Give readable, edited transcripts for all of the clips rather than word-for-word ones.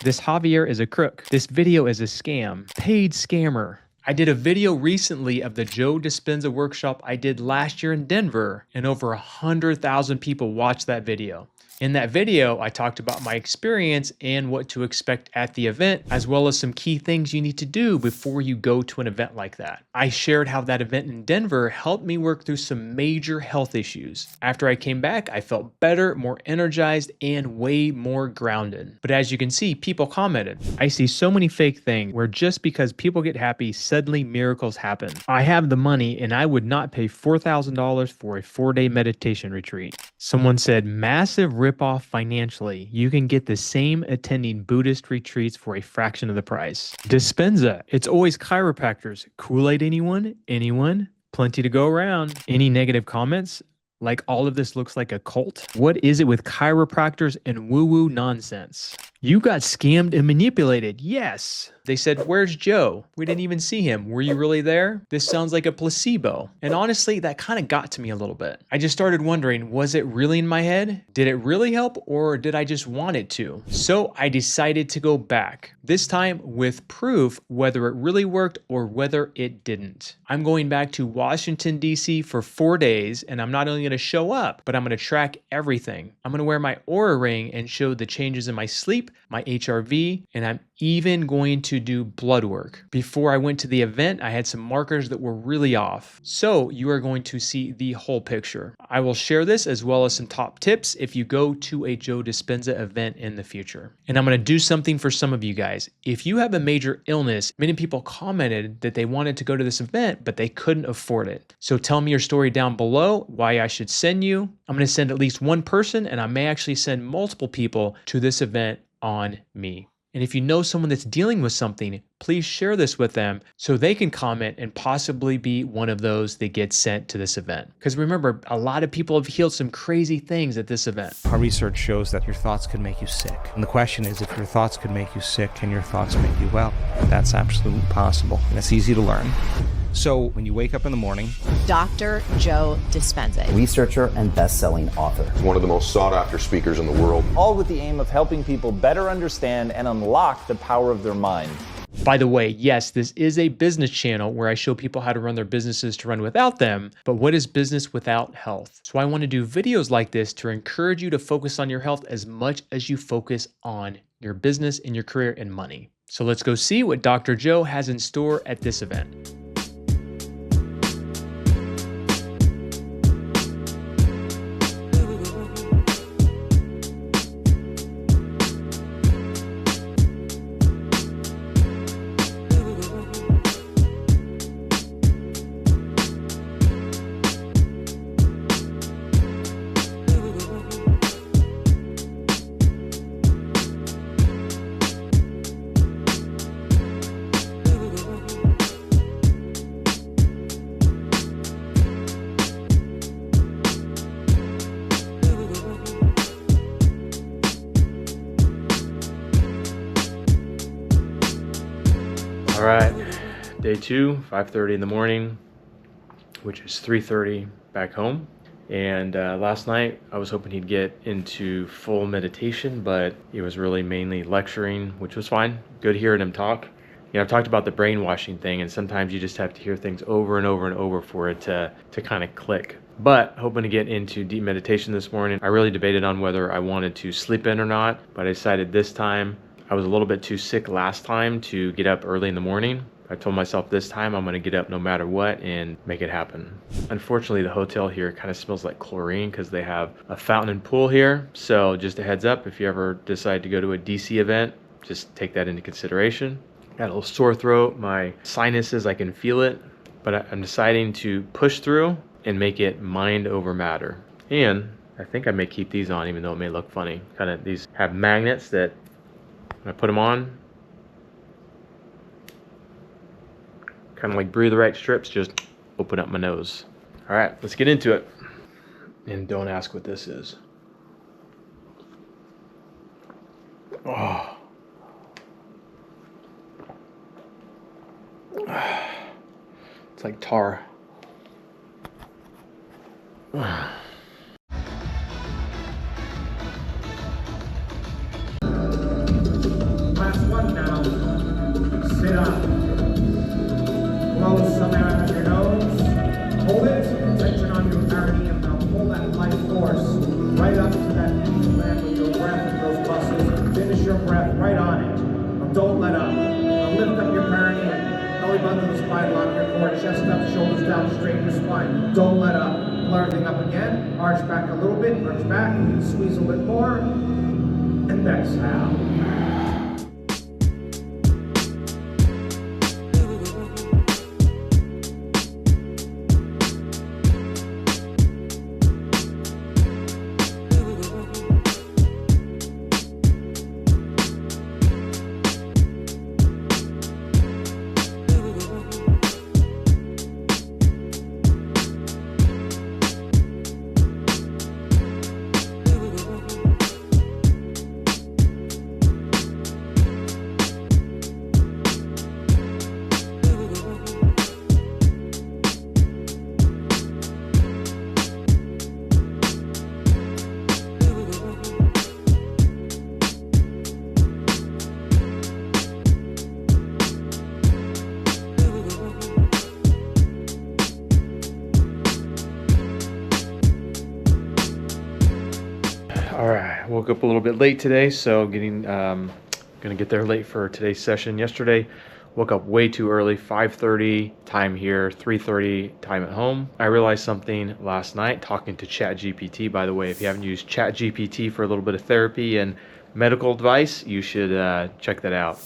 This Javier is a crook. This video is a scam. Paid scammer. I did a video recently of the Joe Dispenza workshop I did last year in Denver, and over 100,000 people watched that video. In that video, I talked about my experience and what to expect at the event, as well as some key things you need to do before you go to an event like that. I shared how that event in Denver helped me work through some major health issues. After I came back, I felt better, more energized, and way more grounded. But as you can see, people commented. I see so many fake things where just because people get happy, suddenly miracles happen. I have the money and I would not pay $4,000 for a 4-day meditation retreat. Someone said, massive ripoff financially. You can get the same attending Buddhist retreats for a fraction of the price. Dispenza, it's always chiropractors. Kool-Aid anyone? Anyone? Plenty to go around. Any negative comments? Like all of this looks like a cult? What is it with chiropractors and woo-woo nonsense? You got scammed and manipulated. Yes. They said, where's Joe? We didn't even see him. Were you really there? This sounds like a placebo. And honestly, that kind of got to me a little bit. I just started wondering, was it really in my head? Did it really help, or did I just want it to? So I decided to go back, this time with proof whether it really worked or whether it didn't. I'm going back to Washington, D.C. for 4 days, and I'm not only going to show up, but I'm going to track everything. I'm going to wear my Oura ring and show the changes in my sleep, my HRV, and I'm even going to do blood work. Before I went to the event, I had some markers that were really off. So you are going to see the whole picture. I will share this as well as some top tips if you go to a Joe Dispenza event in the future. And I'm going to do something for some of you guys. If you have a major illness, many people commented that they wanted to go to this event, but they couldn't afford it. So tell me your story down below, why I should send you. I'm going to send at least one person, and I may actually send multiple people to this event on me. And if you know someone that's dealing with something, please share this with them so they can comment and possibly be one of those that gets sent to this event. Because remember, a lot of people have healed some crazy things at this event. Our research shows that your thoughts can make you sick. And the question is, if your thoughts could make you sick, can your thoughts make you well? That's absolutely possible. And it's easy to learn. So when you wake up in the morning, Dr. Joe Dispenza, researcher and best-selling author, one of the most sought-after speakers in the world, all with the aim of helping people better understand and unlock the power of their mind. By the way, yes, this is a business channel where I show people how to run their businesses to run without them, but what is business without health? So I want to do videos like this to encourage you to focus on your health as much as you focus on your business and your career and money. So let's go see what Dr. Joe has in store at this event. All right, day 2, 5:30 in the morning, which is 3:30 back home. And last night I was hoping he'd get into full meditation, but it was really mainly lecturing, which was fine. Good hearing him talk. You know, I've talked about the brainwashing thing, and sometimes you just have to hear things over and over and over for it to kind of click. But hoping to get into deep meditation this morning. I really debated on whether I wanted to sleep in or not, but I decided this time. I was a little bit too sick last time to get up early in the morning. I told myself this time I'm going to get up no matter what and make it happen. Unfortunately, the hotel here kind of smells like chlorine because they have a fountain and pool here. So just a heads up, if you ever decide to go to a DC event, just take that into consideration. Got a little sore throat, my sinuses, I can feel it, but I'm deciding to push through and make it mind over matter. And I think I may keep these on even though it may look funny. Kind of, these have magnets that when I put them on, kind of like Breathe the Right strips, just open up my nose. All right, let's get into it. And don't ask what this is. Oh. It's like tar. breath right on it. Now don't let up. Now lift up your perineum. Belly button to the spine, lock your core, chest up, shoulders down, straighten your spine. Don't let up. Pull everything up again. Arch back a little bit, arch back. Squeeze a bit more. And exhale. All right, woke up a little bit late today, so gonna get there late for today's session. Yesterday, woke up way too early, 5:30 time here, 3:30 time at home. I realized something last night talking to ChatGPT. By the way, if you haven't used ChatGPT for a little bit of therapy and medical advice, you should check that out.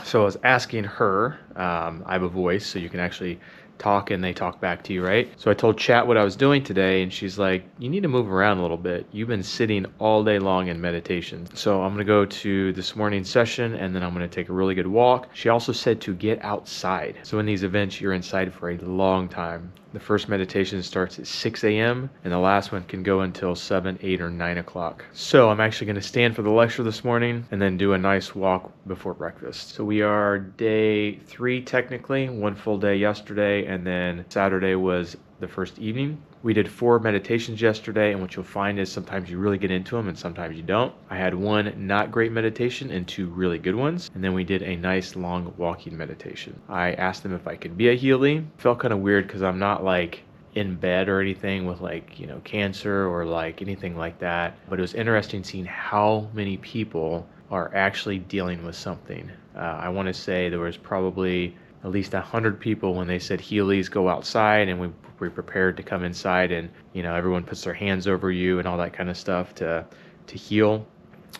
So I was asking her, I have a voice, so you can actually talk and they talk back to you, right? So I told Chat what I was doing today, and she's like, you need to move around a little bit. You've been sitting all day long in meditation. So I'm gonna go to this morning's session, and then I'm gonna take a really good walk. She also said to get outside. So in these events, you're inside for a long time. The first meditation starts at 6 a.m. and the last one can go until 7, 8, or 9 o'clock. So I'm actually gonna stand for the lecture this morning and then do a nice walk before breakfast. So we are day 3 technically, one full day yesterday, and then Saturday was the first evening. We did 4 meditations yesterday, and what you'll find is sometimes you really get into them and sometimes you don't. I had 1 not great meditation and 2 really good ones, and then we did a nice long walking meditation. I asked them if I could be a Healy. Felt kind of weird because I'm not like in bed or anything with like, you know, cancer or like anything like that, but it was interesting seeing how many people are actually dealing with something. I want to say there was probably at least 100 people when they said Heelys go outside, and we prepared to come inside, and you know, everyone puts their hands over you and all that kind of stuff to heal.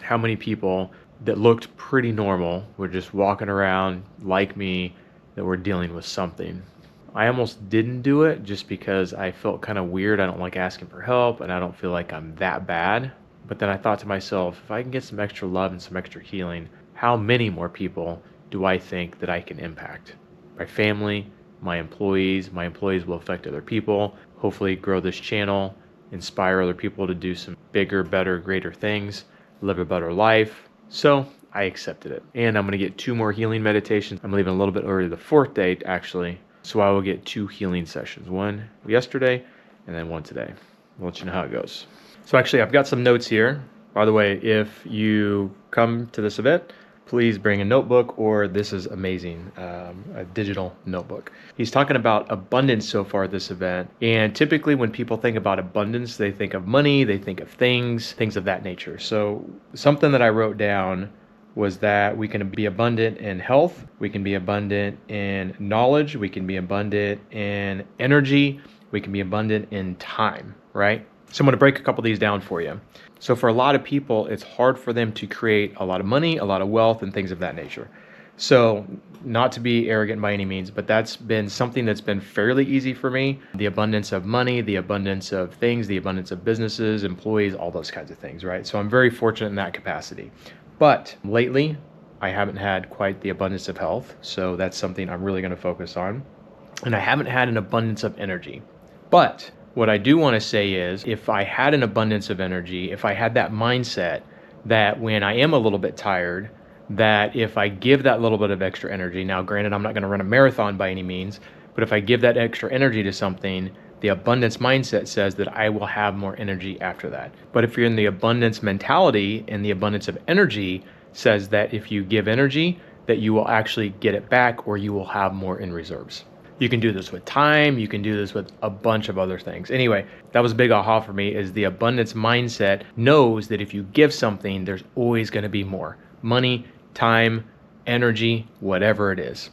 How many people that looked pretty normal were just walking around like me that were dealing with something. I almost didn't do it just because I felt kind of weird. I don't like asking for help, and I don't feel like I'm that bad. But then I thought to myself, if I can get some extra love and some extra healing, how many more people do I think that I can impact? My family, my employees will affect other people, hopefully grow this channel, inspire other people to do some bigger, better, greater things, live a better life. So I accepted it. And I'm gonna get 2 more healing meditations. I'm leaving a little bit early the 4th day actually. So I will get 2 healing sessions, 1 yesterday and then 1 today. I'll let you know how it goes. So actually I've got some notes here. By the way, if you come to this event, please bring a notebook, or this is amazing, a digital notebook. He's talking about abundance so far at this event. And typically when people think about abundance, they think of money, they think of things of that nature. So something that I wrote down was that we can be abundant in health, we can be abundant in knowledge, we can be abundant in energy, we can be abundant in time, right? So I'm going to break a couple of these down for you. So for a lot of people, it's hard for them to create a lot of money, a lot of wealth, and things of that nature. So not to be arrogant by any means, but that's been something that's been fairly easy for me. The abundance of money, the abundance of things, the abundance of businesses, employees, all those kinds of things, right? So I'm very fortunate in that capacity. But lately, I haven't had quite the abundance of health. So that's something I'm really going to focus on. And I haven't had an abundance of energy. But what I do want to say is, if I had an abundance of energy, if I had that mindset that when I am a little bit tired, that if I give that little bit of extra energy, now granted, I'm not going to run a marathon by any means, but if I give that extra energy to something, the abundance mindset says that I will have more energy after that. But if you're in the abundance mentality, and the abundance of energy says that if you give energy, that you will actually get it back, or you will have more in reserves. You can do this with time, you can do this with a bunch of other things. Anyway, that was a big aha for me, is the abundance mindset knows that if you give something, there's always going to be more. Money, time, energy, whatever it is.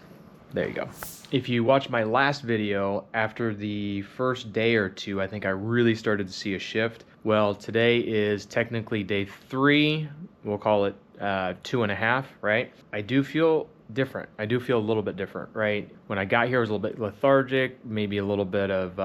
There you go. If you watch my last video, after the first day or two, I think I really started to see a shift. Well, today is technically day 3. We'll call it 2.5, right? I do feel different. I do feel a little bit different, right? When I got here, I was a little bit lethargic, maybe a little bit of,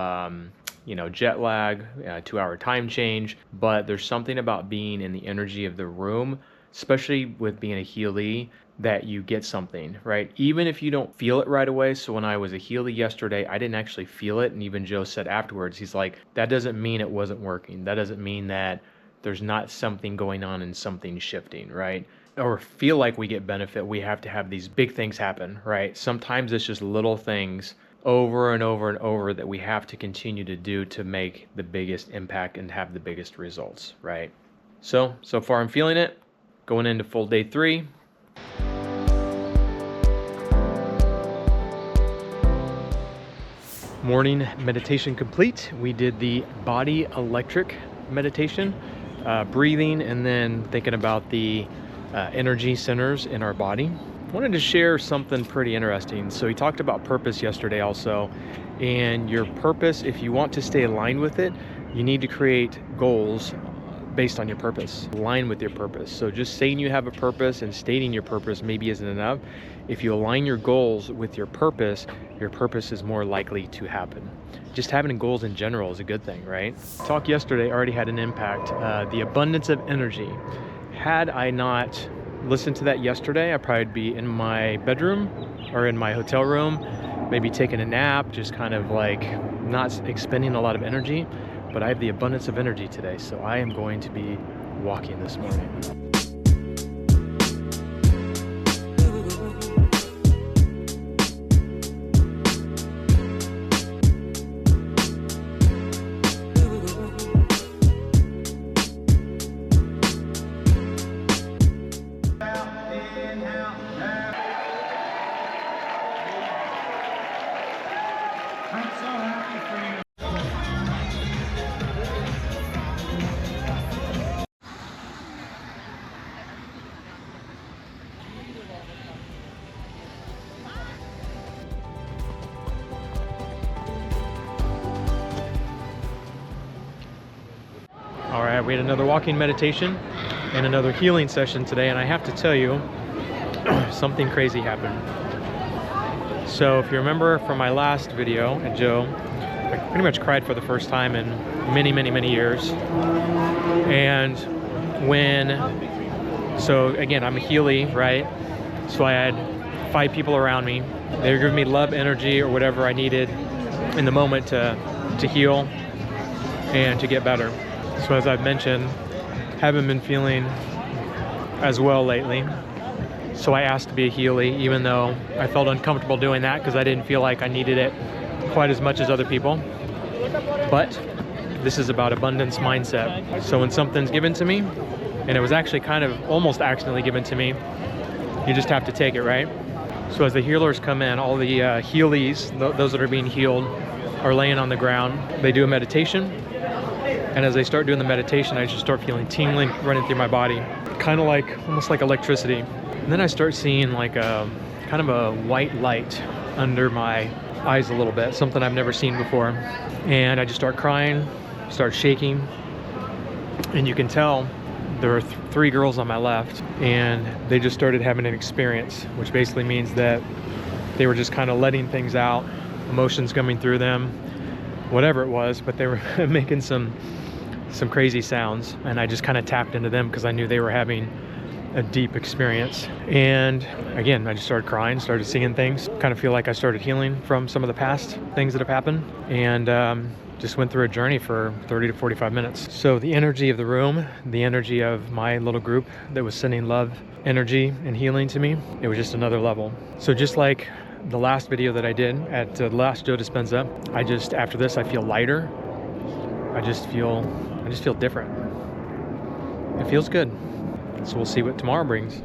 jet lag, 2-hour time change. But there's something about being in the energy of the room, especially with being a Healy, that you get something, right? Even if you don't feel it right away. So when I was a Healy yesterday, I didn't actually feel it. And even Joe said afterwards, he's like, that doesn't mean it wasn't working. That doesn't mean that there's not something going on and something shifting, right? Or feel like we get benefit, we have to have these big things happen, right? Sometimes it's just little things over and over and over that we have to continue to do to make the biggest impact and have the biggest results, right? So far I'm feeling it. Going into full day 3. Morning meditation complete. We did the body electric meditation, breathing, and then thinking about the energy centers in our body. I wanted to share something pretty interesting. So he talked about purpose yesterday also, and your purpose, if you want to stay aligned with it, you need to create goals based on your purpose, align with your purpose. So just saying you have a purpose and stating your purpose maybe isn't enough. If you align your goals with your purpose is more likely to happen. Just having goals in general is a good thing, right? Talk yesterday already had an impact. The abundance of energy. Had I not listened to that yesterday, I'd probably be in my bedroom or in my hotel room, maybe taking a nap, just kind of like not expending a lot of energy. But I have the abundance of energy today, so I am going to be walking this morning. All right, we had another walking meditation and another healing session today, and I have to tell you, something crazy happened. So if you remember from my last video at Joe, I pretty much cried for the first time in many, many, many years. And so again, I'm a Healy, right? So I had 5 people around me. They were giving me love, energy, or whatever I needed in the moment to heal and to get better. So as I've mentioned, haven't been feeling as well lately. So I asked to be a Healy, even though I felt uncomfortable doing that because I didn't feel like I needed it quite as much as other people. But this is about abundance mindset. So when something's given to me, and it was actually kind of almost accidentally given to me, you just have to take it, right? So as the healers come in, all the Healys, those that are being healed, are laying on the ground. They do a meditation. And as they start doing the meditation, I just start feeling tingling running through my body, kind of like, almost like electricity. And then I start seeing like a kind of a white light under my eyes a little bit, something I've never seen before. And I just start crying, start shaking. And you can tell there are 3 girls on my left, and they just started having an experience, which basically means that they were just kind of letting things out, emotions coming through them, whatever it was, but they were making some crazy sounds, and I just kind of tapped into them because I knew they were having a deep experience. And again, I just started crying, started seeing things, kind of feel like I started healing from some of the past things that have happened, and just went through a journey for 30 to 45 minutes. So the energy of the room, the energy of my little group that was sending love, energy, and healing to me, it was just another level. So just like the last video that I did at the last Joe Dispenza, after this, I feel lighter. I just feel different. It feels good. So we'll see what tomorrow brings.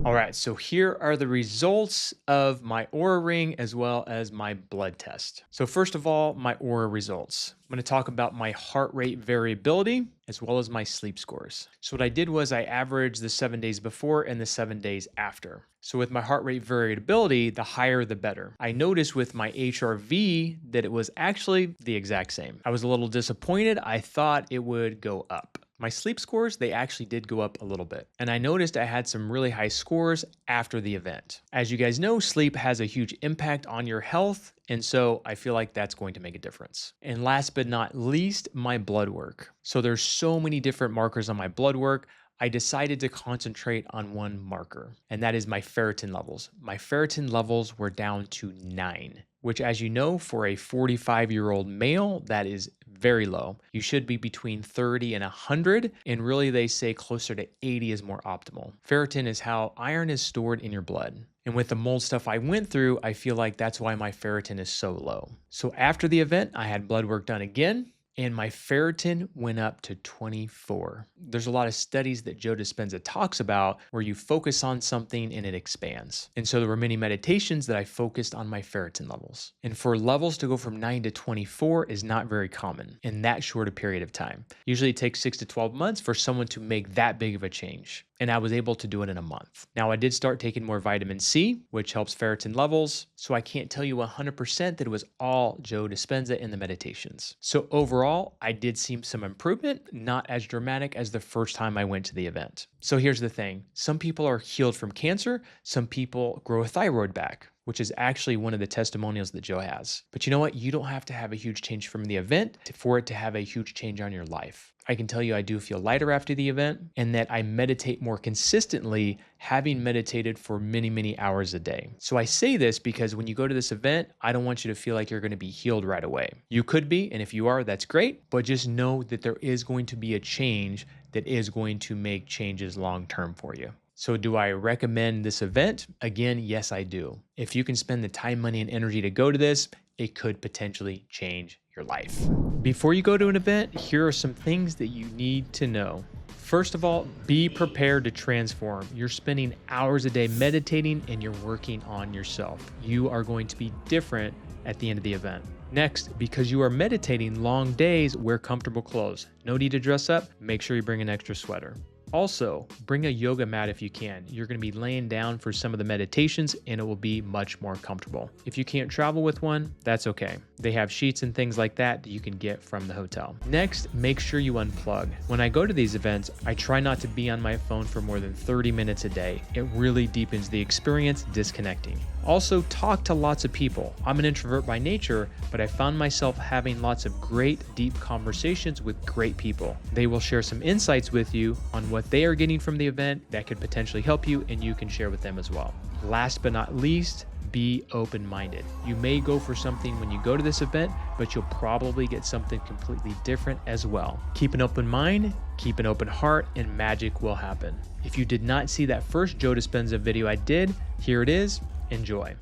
All right, so here are the results of my Oura ring as well as my blood test. So first of all, my Oura results. I'm going to talk about my heart rate variability as well as my sleep scores. So what I did was I averaged the 7 days before and the 7 days after. So with my heart rate variability, the higher the better. I noticed with my HRV that it was actually the exact same. I was a little disappointed. I thought it would go up. My sleep scores, they actually did go up a little bit. And I noticed I had some really high scores after the event. As you guys know, sleep has a huge impact on your health. And so I feel like that's going to make a difference. And last but not least, my blood work. So there's so many different markers on my blood work. I decided to concentrate on one marker, and that is my ferritin levels. My ferritin levels were down to 9, which, as you know, for a 45-year-old male, that is very low. You should be between 30 and 100, and really they say closer to 80 is more optimal. Ferritin is how iron is stored in your blood. And with the mold stuff I went through, I feel like that's why my ferritin is so low. So after the event, I had blood work done again, and my ferritin went up to 24. There's a lot of studies that Joe Dispenza talks about where you focus on something and it expands. And so there were many meditations that I focused on my ferritin levels. And for levels to go from 9 to 24 is not very common in that short a period of time. Usually it takes 6 to 12 months for someone to make that big of a change. And I was able to do it in a month. Now I did start taking more vitamin C, which helps ferritin levels. So I can't tell you 100% that it was all Joe Dispenza in the meditations. So overall, I did see some improvement, not as dramatic as the first time I went to the event. So here's the thing. Some people are healed from cancer. Some people grow a thyroid back, which is actually one of the testimonials that Joe has. But you know what? You don't have to have a huge change from the event for it to have a huge change on your life. I can tell you I do feel lighter after the event and that I meditate more consistently, having meditated for many, many hours a day. So I say this because when you go to this event, I don't want you to feel like you're going to be healed right away. You could be, and if you are, that's great, but just know that there is going to be a change that is going to make changes long-term for you. So do I recommend this event? Again, yes, I do. If you can spend the time, money, and energy to go to this, it could potentially change your life. Before you go to an event, here are some things that you need to know. First of all, be prepared to transform. You're spending hours a day meditating and you're working on yourself. You are going to be different at the end of the event. Next, because you are meditating long days, wear comfortable clothes. No need to dress up. Make sure you bring an extra sweater. Also, bring a yoga mat if you can. You're going to be laying down for some of the meditations and it will be much more comfortable. If you can't travel with one, that's okay. They have sheets and things like that you can get from the hotel. Next, make sure you unplug. When I go to these events, I try not to be on my phone for more than 30 minutes a day. It really deepens the experience disconnecting. Also, talk to lots of people. I'm an introvert by nature, but I found myself having lots of great, deep conversations with great people. They will share some insights with you on what they are getting from the event that could potentially help you, and you can share with them as well. Last but not least, be open-minded. You may go for something when you go to this event, but you'll probably get something completely different as well. Keep an open mind, keep an open heart, and magic will happen. If you did not see that first Joe Dispenza video I did, here it is. Enjoy.